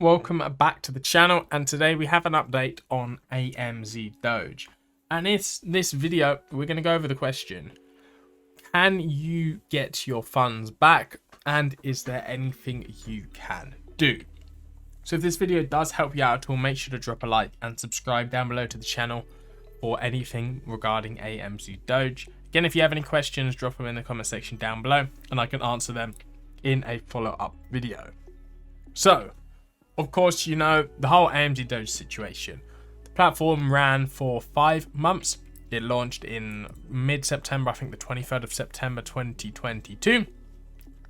Welcome back to the channel, and today we have an update on Amz Doge. And in this video, we're going to go over the question: can you get your funds back, and is there anything you can do? So if this video does help you out at all, make sure to drop a like and subscribe down below to the channel for anything regarding Amz Doge. Again, if you have any questions, drop them in the comment section down below and I can answer them in a follow-up video. So, of course, you know the whole Amz Doge situation. The platform ran for 5 months. It launched in mid-September, I think the 23rd of September 2022.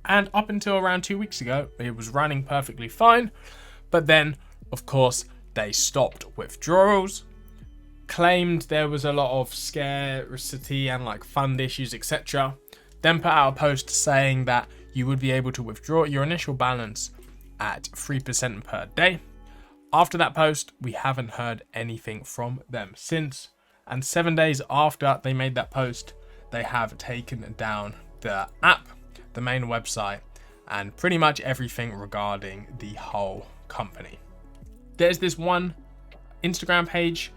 And up until around 2 weeks ago, it was running perfectly fine. But then, of course, they stopped withdrawals, claimed there was a lot of scarcity and like fund issues, etc. Then put out a post saying that you would be able to withdraw your initial balance at 3% per day. After that post, we haven't heard anything from them since. And 7 days after they made that post, they have taken down the app, the main website, and pretty much everything regarding the whole company. There's this one Instagram page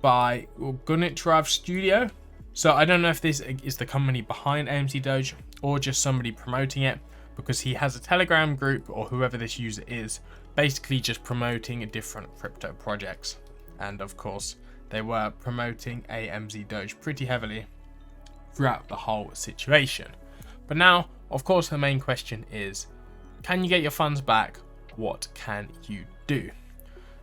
by Gunnitrav Studio. So I don't know if this is the company behind Amz Doge or just somebody promoting it, because he has a Telegram group, or whoever this user is, basically just promoting different crypto projects. And of course, they were promoting Amz Doge pretty heavily throughout the whole situation. But now, of course, the main question is, can you get your funds back? What can you do?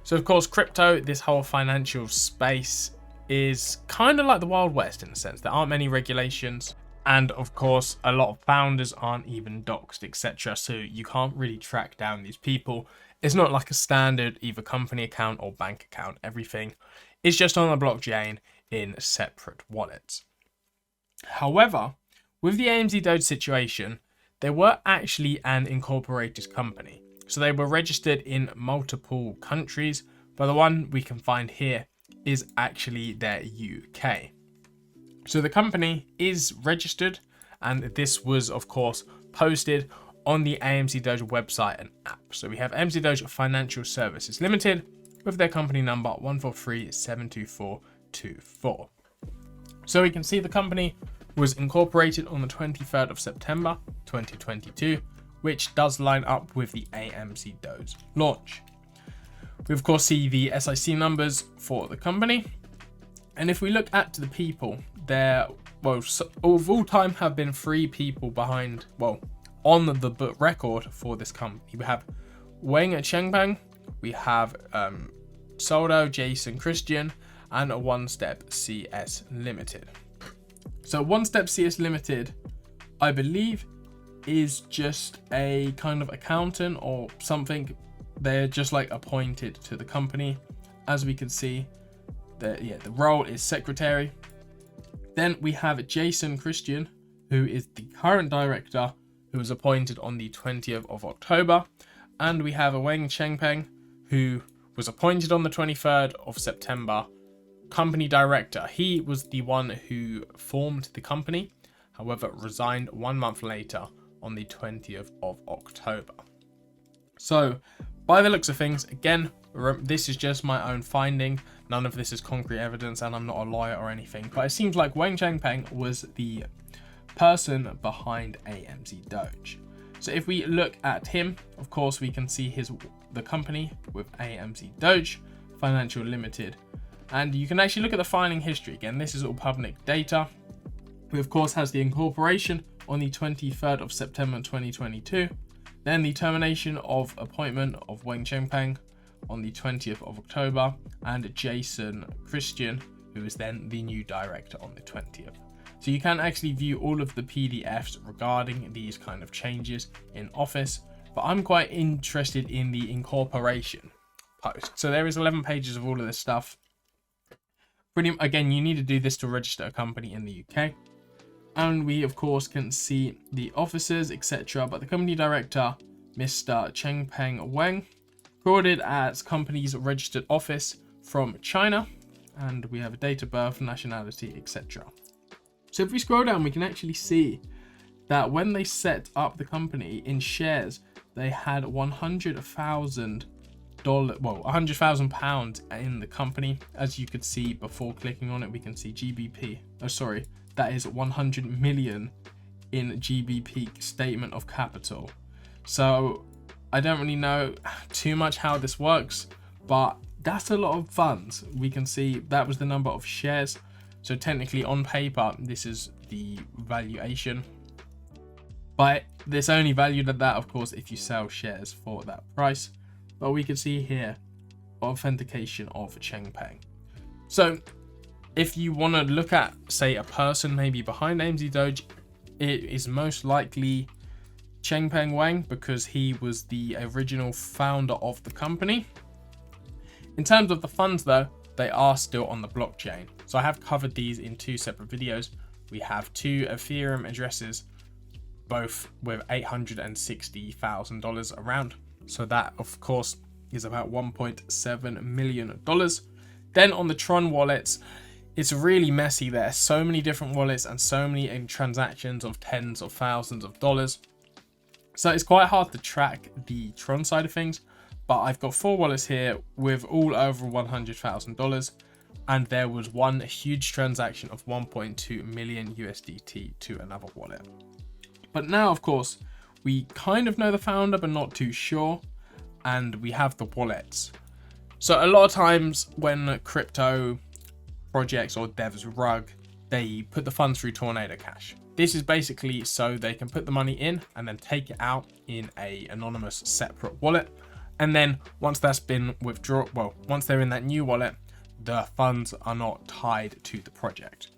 So of course, crypto, this whole financial space, is kind of like the Wild West in a sense. There aren't many regulations. And of course, a lot of founders aren't even doxed, etc. So you can't really track down these people. It's not like a standard either company account or bank account. Everything is just on the blockchain in separate wallets. However, with the Amz Doge situation, they were actually an incorporated company. So they were registered in multiple countries, but the one we can find here is actually their UK. So the company is registered, and this was of course posted on the Amz Doge website and app. So we have Amz Doge Financial Services Limited with their company number 143-72424. So we can see the company was incorporated on the 23rd of September 2022, which does line up with the Amz Doge launch. We of course see the SIC numbers for the company. And if we look at the people, there, of all time have been 3 people behind, on the book record for this company. We have Wang Chengpeng, we have Soldo, Jason Christian, and a One Step CS Limited. So One Step CS Limited, I believe, is just a kind of accountant or something. They're just like appointed to the company. As we can see, the role is secretary. Then we have Jason Christian, who is the current director, who was appointed on the 20th of October. And we have Wang Chengpeng, who was appointed on the 23rd of September, company director. He was the one who formed the company, however, resigned 1 month later on the 20th of October. So, by the looks of things, again, this is just my own finding. None of this is concrete evidence, and I'm not a lawyer or anything. But it seems like Wang Chengpeng was the person behind Amz Doge. So if we look at him, of course, we can see the company with Amz Doge Financial Limited. And you can actually look at the filing history. Again, this is all public data. We, of course, has the incorporation on the 23rd of September 2022. Then the termination of appointment of Wang Chengpeng on the 20th of October, and Jason Christian, who is then the new director, on the 20th. So you can actually view all of the PDFs regarding these kind of changes in Office, but I'm quite interested in the incorporation post. So there is 11 pages of all of this stuff. Again, you need to do this to register a company in the UK. And we, of course, can see the officers, etc. But the company director, Mr. Chengpeng Wang, recorded as company's registered office from China. And we have a date of birth, nationality, etc. So if we scroll down, we can actually see that when they set up the company in shares, they had 100,000 well, £100,000 in the company. As you could see before clicking on it, we can see GBP. Oh, sorry, that is 100 million in GBP statement of capital. So I don't really know too much how this works, but that's a lot of funds. We can see that was the number of shares. So technically on paper, this is the valuation, but this only valued at that, of course, if you sell shares for that price. But we can see here authentication of Changpeng. So if you want to look at, say, a person maybe behind Amz Doge, it is most likely Changpeng Wang, because he was the original founder of the company. In terms of the funds though, they are still on the blockchain. So I have covered these in 2 separate videos. We have 2 Ethereum addresses, both with $860,000 around. So that of course is about $1.7 million. Then on the TronWallets, it's really messy there. So many different wallets and so many transactions of tens of thousands of dollars. So it's quite hard to track the Tron side of things, but I've got 4 wallets here with all over $100,000, and there was one huge transaction of 1.2 million USDT to another wallet. But now, of course, we kind of know the founder, but not too sure, and we have the wallets. So a lot of times when crypto projects or devs rug, they put the funds through Tornado Cash. This is basically so they can put the money in and then take it out in a anonymous separate wallet. And then once that's been withdrawn, well, once they're in that new wallet, the funds are not tied to the project,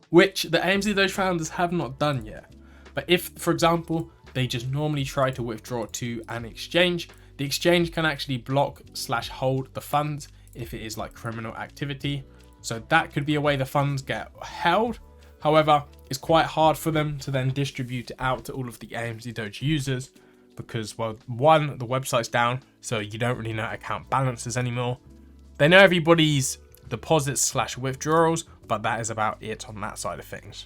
which the Amz Doge founders have not done yet. But if, for example, they just normally try to withdraw to an exchange, the exchange can actually block/hold the funds if it is like criminal activity. So that could be a way the funds get held. However, it's quite hard for them to then distribute it out to all of the Amz Doge users because, well, one, the website's down, so you don't really know account balances anymore. They know everybody's deposits/withdrawals, but that is about it on that side of things.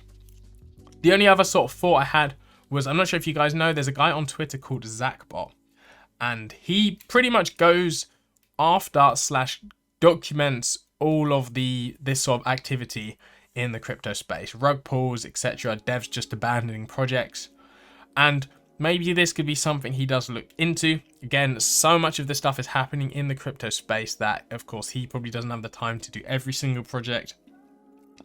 The only other sort of thought I had was, I'm not sure if you guys know, there's a guy on Twitter called Zachbot, and he pretty much goes after/documents all of this sort of activity in the crypto space, rug pulls, etc., devs just abandoning projects. And maybe this could be something he does look into. Again, so much of this stuff is happening in the crypto space that, of course, he probably doesn't have the time to do every single project.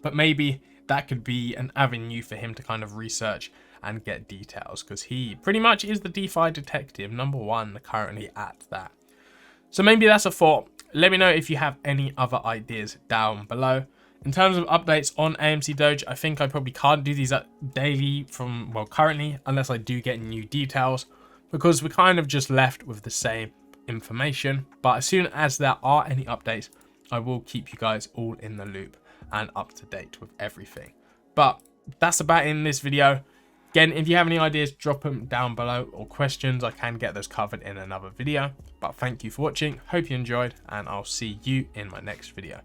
But maybe that could be an avenue for him to kind of research and get details, because he pretty much is the DeFi detective #1 currently at that. So maybe that's a thought. Let me know if you have any other ideas down below. In terms of updates on Amz Doge, I think I probably can't do these daily from, well, currently, unless I do get new details, because we're kind of just left with the same information. But as soon as there are any updates, I will keep you guys all in the loop and up to date with everything. But that's about it in this video. Again, if you have any ideas, drop them down below, or questions, I can get those covered in another video. But thank you for watching, hope you enjoyed, and I'll see you in my next video.